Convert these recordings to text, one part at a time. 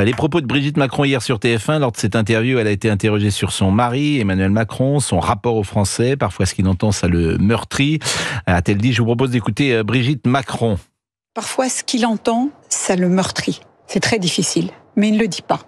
Les propos de Brigitte Macron hier sur TF1. Lors de cette interview, elle a été interrogée sur son mari, Emmanuel Macron, son rapport aux Français. Parfois, ce qu'il entend, ça le meurtrit. A-t-elle dit, je vous propose d'écouter Brigitte Macron. Parfois, ce qu'il entend, ça le meurtrit. C'est très difficile, mais il ne le dit pas.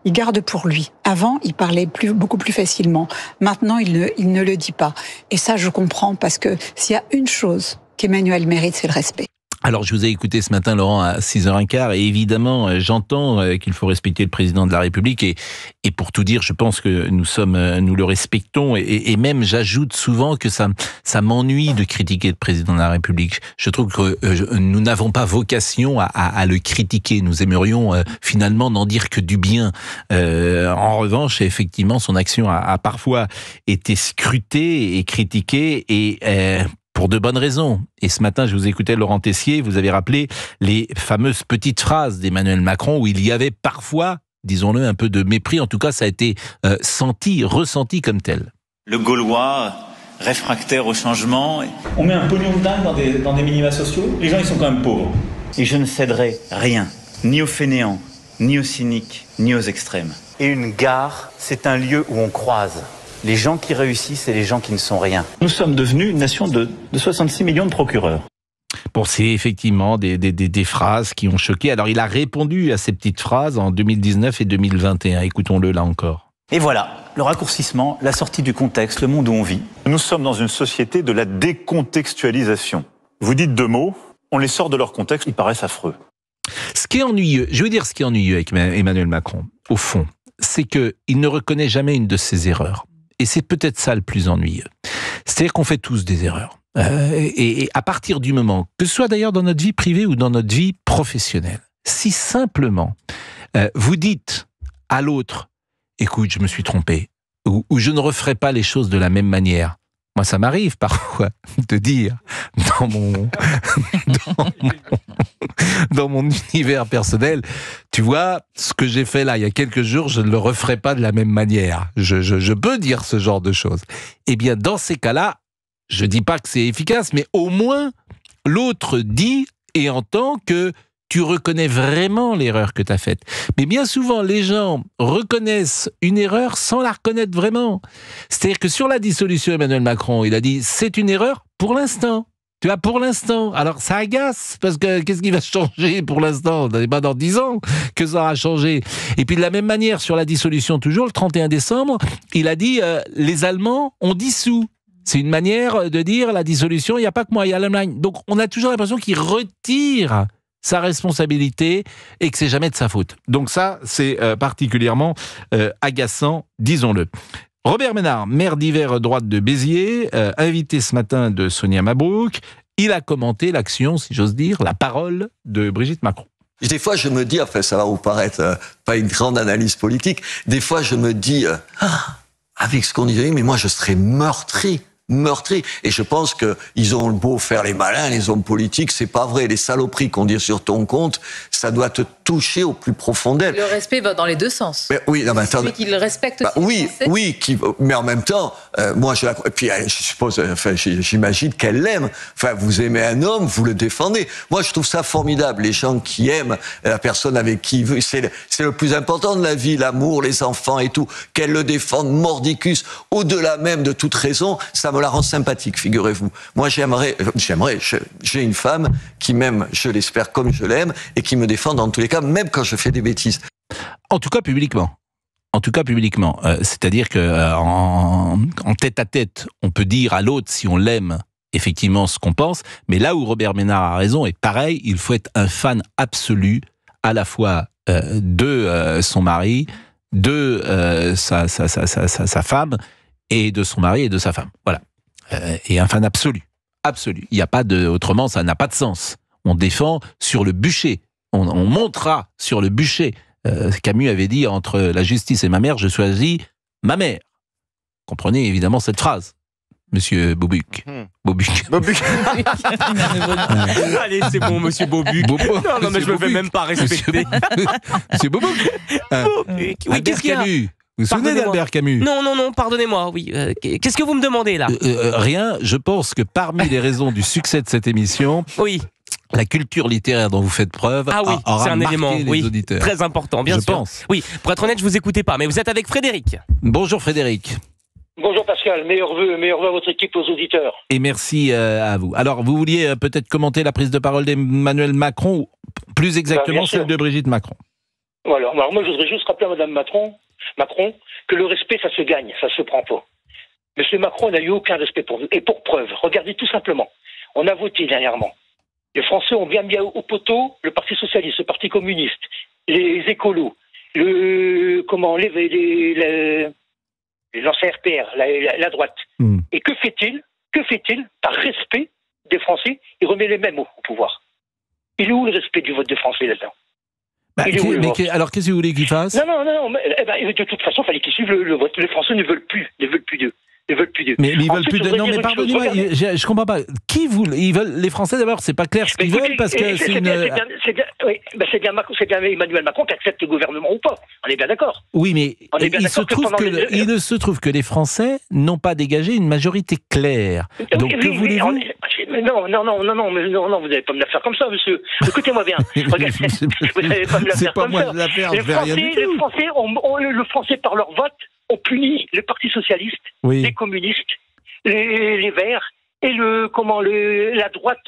Il garde pour lui. Avant, il parlait beaucoup plus facilement. Maintenant, il ne le dit pas. Et ça, je comprends, parce que s'il y a une chose qu'Emmanuel mérite, c'est le respect. Alors, je vous ai écouté ce matin, Laurent, à 6h15, et évidemment, j'entends qu'il faut respecter le président de la République, et pour tout dire, je pense que nous le respectons, et même, j'ajoute souvent que ça m'ennuie de critiquer le président de la République. Je trouve que nous n'avons pas vocation à le critiquer. Nous aimerions finalement n'en dire que du bien. En revanche, effectivement, son action a parfois été scrutée et critiquée, et pour de bonnes raisons. Et ce matin, je vous écoutais, Laurent Tessier, vous avez rappelé les fameuses petites phrases d'Emmanuel Macron où il y avait parfois, disons-le, un peu de mépris. En tout cas, ça a été ressenti comme tel. Le Gaulois, réfractaire au changement. On met un pognon de dingue dans des minima sociaux. Les gens, ils sont quand même pauvres. Et je ne céderai rien, ni aux fainéants, ni aux cyniques, ni aux extrêmes. Et une gare, c'est un lieu où on croise les gens qui réussissent et les gens qui ne sont rien. Nous sommes devenus une nation de 66 millions de procureurs. Bon, c'est effectivement des phrases qui ont choqué. Alors, il a répondu à ces petites phrases en 2019 et 2021. Écoutons-le là encore. Et voilà, le raccourcissement, la sortie du contexte, le monde où on vit. Nous sommes dans une société de la décontextualisation. Vous dites deux mots, on les sort de leur contexte, ils paraissent affreux. Ce qui est ennuyeux, je veux dire ce qui est ennuyeux avec Emmanuel Macron, au fond, c'est qu'il ne reconnaît jamais une de ses erreurs. Et c'est peut-être ça le plus ennuyeux. C'est-à-dire qu'on fait tous des erreurs. Et à partir du moment, que ce soit d'ailleurs dans notre vie privée ou dans notre vie professionnelle, si simplement vous dites à l'autre, écoute, je me suis trompé, ou je ne referai pas les choses de la même manière. Moi, ça m'arrive parfois de dire dans mon univers personnel, tu vois, ce que j'ai fait là il y a quelques jours, je ne le referai pas de la même manière. Je peux dire ce genre de choses. Eh bien, dans ces cas-là, je dis pas que c'est efficace, mais au moins, l'autre dit et entend que tu reconnais vraiment l'erreur que tu as faite. Mais bien souvent, les gens reconnaissent une erreur sans la reconnaître vraiment. C'est-à-dire que sur la dissolution, Emmanuel Macron, il a dit, c'est une erreur pour l'instant. Tu vois, pour l'instant. Alors, ça agace, parce que qu'est-ce qui va changer pour l'instant? Ce n'est pas dans 10 ans que ça aura changé. Et puis, de la même manière, sur la dissolution, toujours, le 31 décembre, il a dit, les Allemands ont dissous. C'est une manière de dire, la dissolution, il n'y a pas que moi, il y a l'Allemagne. Donc, on a toujours l'impression qu'il retire sa responsabilité et que c'est jamais de sa faute. Donc ça, c'est particulièrement agaçant, disons-le. Robert Ménard, maire d'hiver droite de Béziers, invité ce matin de Sonia Mabrouk, il a commenté l'action, si j'ose dire, la parole de Brigitte Macron. Des fois, je me dis, enfin, ça va vous paraître pas une grande analyse politique, des fois, je me dis, avec ce qu'on dit, mais moi, je serais meurtri. Et je pense que ils ont le beau faire les malins, les hommes politiques, c'est pas vrai. Les saloperies qu'on dit sur ton compte, ça doit te toucher au plus profond d'elle. Le respect va dans les deux sens. Mais oui, non, mais attends, celui qui le respecte aussi. Mais en même temps, moi, et puis je suppose, enfin, j'imagine qu'elle l'aime. Enfin, vous aimez un homme, vous le défendez. Moi, je trouve ça formidable. Les gens qui aiment la personne avec qui ils veulent, c'est le plus important de la vie, l'amour, les enfants et tout. Qu'elle le défende mordicus, au-delà même de toute raison, ça me la rend sympathique, figurez-vous. Moi, j'ai une femme qui m'aime, je l'espère, comme je l'aime, et qui me défend dans tous les cas, même quand je fais des bêtises. En tout cas, publiquement. C'est-à-dire que en tête-à-tête, on peut dire à l'autre, si on l'aime, effectivement, ce qu'on pense, mais là où Robert Ménard a raison, et pareil, il faut être un fan absolu, à la fois de son mari, de sa femme, et de son mari et de sa femme. Voilà. Et un fan absolu. Il n'y a pas de... Autrement, ça n'a pas de sens. On défend sur le bûcher. On montera sur le bûcher. Camus avait dit, entre la justice et ma mère, je choisis ma mère. Comprenez évidemment cette phrase, monsieur Bobuc. Bobuc. Allez, c'est bon, monsieur Bobuc. Non, mais je me fais même pas respecter. Monsieur Bobuc. Oui, qu'est-ce qu'il y a ? Vous vous souvenez d'Albert Camus? Non, pardonnez-moi, oui. Qu'est-ce que vous me demandez, là? Rien, je pense que parmi les raisons du succès de cette émission... Oui. la culture littéraire dont vous faites preuve c'est un élément auditeurs. Très important, bien sûr. Je pense. Oui, pour être honnête, je vous écoutais pas, mais vous êtes avec Frédéric. Bonjour Frédéric. Bonjour Pascal, meilleurs vœux à votre équipe, aux auditeurs. Et merci à vous. Alors, vous vouliez peut-être commenter la prise de parole d'Emmanuel Macron, ou plus exactement celle de Brigitte Macron. Voilà. Alors moi, je voudrais juste rappeler à Madame Macron que le respect, ça se gagne, ça se prend pas. Monsieur Macron n'a eu aucun respect pour vous. Et pour preuve, regardez tout simplement, on a voté dernièrement. Les Français ont bien mis au poteau le Parti Socialiste, le Parti Communiste, les écolos, l'ancien RPR, la droite. Et que fait-il par respect des Français? Il remet les mêmes au pouvoir. Il est où le respect du vote des Français là-dedans? Alors, qu'est-ce que vous voulez qu'il fasse? Non, de toute façon, il fallait qu'ils suivent le vote. Les Français ne veulent plus d'eux. Mais ils veulent plus de. Non, mais pardonnez-moi, je comprends pas. Ils veulent les Français d'abord. C'est pas clair ce qu'ils veulent parce que c'est bien Emmanuel Macron qui accepte le gouvernement ou pas. On est bien d'accord. Oui, mais il se trouve que les Français n'ont pas dégagé une majorité claire. Donc que voulez-vous? Non, vous n'allez pas me la faire comme ça, monsieur. Écoutez-moi bien. Regardez, vous n'allez pas me la faire comme ça. Le Français, par leur vote, ont puni le Parti Socialiste, les communistes, les Verts et la droite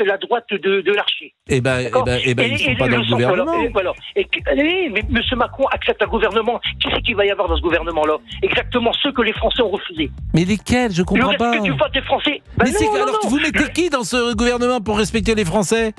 de l'Archi. Ils ne sont pas dans le gouvernement. Mais M. Macron accepte un gouvernement. Qui c'est qu'il va y avoir dans ce gouvernement-là? Exactement ceux que les Français ont refusés. Mais lesquels? Je comprends pas. Le respect du vote des Français. Vous mettez qui dans ce gouvernement pour respecter les Français?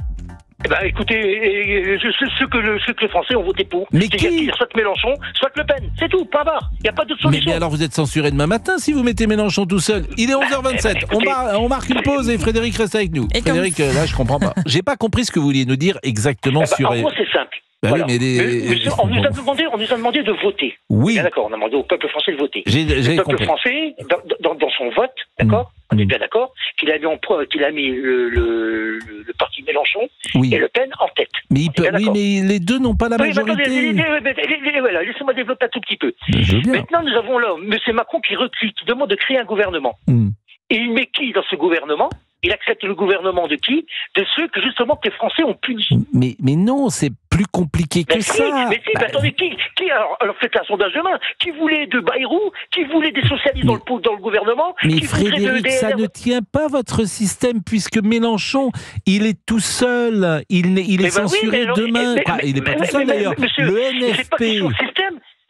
Écoutez, ceux que les Français ont voté pour. Mais qui? Soit Mélenchon, soit Le Pen. C'est tout, point barre. Il n'y a pas d'autre solution. Mais alors vous êtes censuré demain matin si vous mettez Mélenchon tout seul. Il est 11h27. On marque une pause et Frédéric reste avec nous. Frédéric, là je comprends pas. J'ai pas compris ce que vous vouliez nous dire exactement sur... En gros, c'est simple. Voilà. On nous a demandé de voter. Oui. Bien d'accord, on a demandé au peuple français de voter. Le peuple français, dans son vote, d'accord, on est bien d'accord, qu'il a mis le parti Mélenchon et Le Pen en tête. Mais les deux n'ont pas la majorité. Laissez-moi développer un tout petit peu. Maintenant, nous avons là M. Macron qui recule, qui demande de créer un gouvernement. Et il met qui dans ce gouvernement? Il accepte le gouvernement de qui? De ceux que justement que les Français ont punis. Mais non, c'est plus compliqué que ça. Attendez, qui alors faites un sondage demain. Qui voulait de Bayrou? Qui voulait des socialistes dans le gouvernement? Mais Frédéric, ça ne tient pas votre système puisque Mélenchon, il est tout seul. Il est censuré demain. Il n'est pas tout seul d'ailleurs. Le NFP.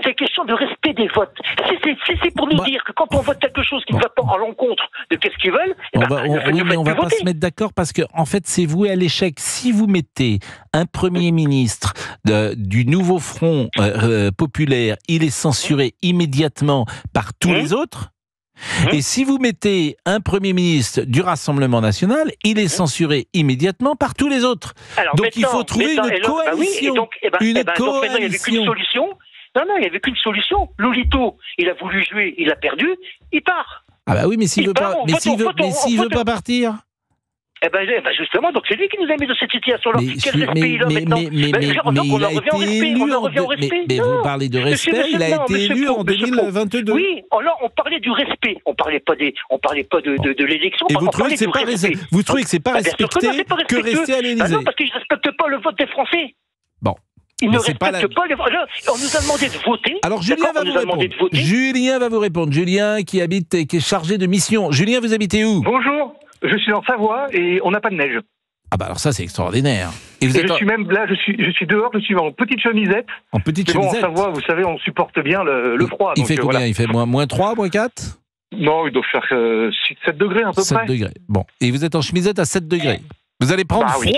C'est question de respect des votes. Si c'est pour nous dire que quand on vote quelque chose qui ne va pas à l'encontre de qu'est-ce qu'ils veulent, on va pas se mettre d'accord parce que en fait c'est voué à l'échec. Si vous mettez un Premier ministre du nouveau Front populaire, il est censuré immédiatement par tous les autres. Et si vous mettez un Premier ministre du Rassemblement national, il est censuré immédiatement par tous les autres. Donc il faut trouver une coalition. Il n'y avait qu'une solution. Non, il n'y avait qu'une solution. Lolito, il a voulu jouer, il a perdu, il part. Ah bah oui, mais s'il veut pas partir. Justement, donc c'est lui qui nous a mis dans cette situation-là. Quel respect il a maintenant? Mais vous parlez de respect, il a été élu en 2022. Oui, alors on parlait du respect, on parlait pas de l'élection. Et vous trouvez que c'est pas respecté que rester à l'Élysée? Non, parce qu'ils ne respectent pas le vote des Français. Bon. Il ne respecte pas les... On nous a demandé de voter. Alors Julien va vous répondre. Julien va vous répondre. Julien qui est chargé de mission. Julien, vous habitez où? Bonjour, je suis en Savoie et on n'a pas de neige. Ah bah alors ça c'est extraordinaire. Et je suis même là, je suis dehors, je suis en petite chemisette. En petite chemisette. En Savoie, vous savez, on supporte bien le froid. Il fait combien? Il fait moins 3, moins 4? Non, il doit faire 7 degrés à peu près. 7 degrés. Bon, et vous êtes en chemisette à 7 degrés. Vous allez prendre froid. Oui.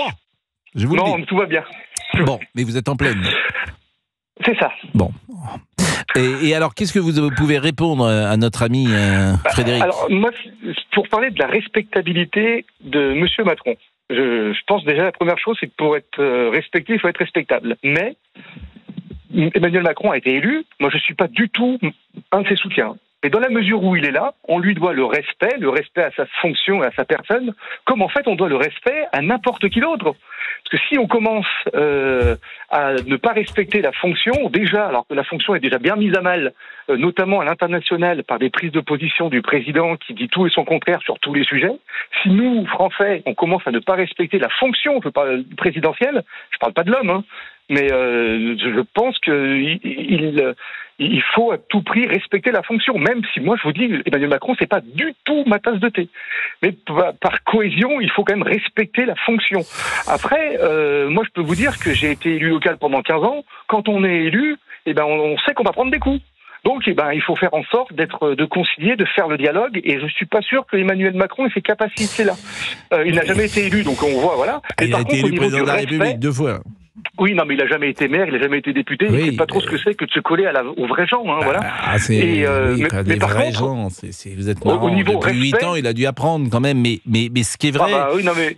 Je vous le dis. Non, tout va bien. Bon, mais vous êtes en pleine. C'est ça. Bon. Et alors, qu'est-ce que vous pouvez répondre à notre ami Frédéric? Alors, moi, pour parler de la respectabilité de M. Macron, je pense déjà la première chose, c'est que pour être respecté, il faut être respectable. Mais Emmanuel Macron a été élu, moi je ne suis pas du tout un de ses soutiens. Et dans la mesure où il est là, on lui doit le respect à sa fonction et à sa personne, comme en fait on doit le respect à n'importe qui d'autre. Parce que si on commence à ne pas respecter la fonction, déjà, alors que la fonction est déjà bien mise à mal, notamment à l'international, par des prises de position du président qui dit tout et son contraire sur tous les sujets, si nous, Français, on commence à ne pas respecter la fonction présidentielle, je parle pas de l'homme, hein, mais je pense qu'il faut à tout prix respecter la fonction, même si moi je vous dis, Emmanuel Macron, c'est pas du tout ma tasse de thé. Mais par cohésion, il faut quand même respecter la fonction. Après, moi je peux vous dire que j'ai été élu local pendant 15 ans. Quand on est élu, on sait qu'on va prendre des coups. Donc, il faut faire en sorte de concilier, de faire le dialogue, et je suis pas sûr que Emmanuel Macron ait ces capacités-là. Il n'a jamais été élu, donc on voit, voilà. Il a été élu président de la République 2 fois. Oui, non, mais il n'a jamais été maire, il n'a jamais été député, il ne sait pas trop ce que c'est que de se coller aux vrais gens, hein, voilà. Mais par vrais gens, vous êtes marrant. Depuis 8 ans, il a dû apprendre quand même, mais ce qui est vrai,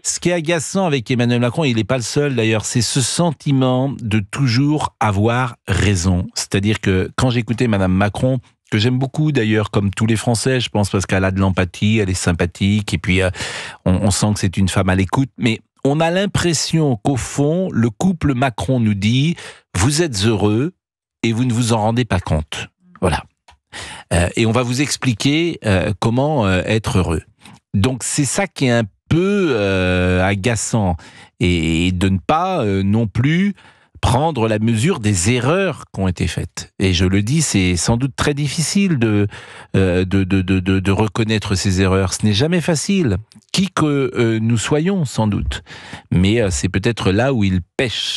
ce qui est agaçant avec Emmanuel Macron, il n'est pas le seul d'ailleurs, c'est ce sentiment de toujours avoir raison. C'est-à-dire que quand j'écoutais Madame Macron, que j'aime beaucoup d'ailleurs, comme tous les Français, je pense, parce qu'elle a de l'empathie, elle est sympathique, et puis on sent que c'est une femme à l'écoute, mais on a l'impression qu'au fond, le couple Macron nous dit « Vous êtes heureux et vous ne vous en rendez pas compte. » Voilà. Et on va vous expliquer comment être heureux. Donc c'est ça qui est un peu agaçant. Et de ne pas non plus prendre la mesure des erreurs qui ont été faites. Et je le dis, c'est sans doute très difficile de reconnaître ces erreurs. Ce n'est jamais facile, qui que nous soyons sans doute. Mais c'est peut-être là où il pêche.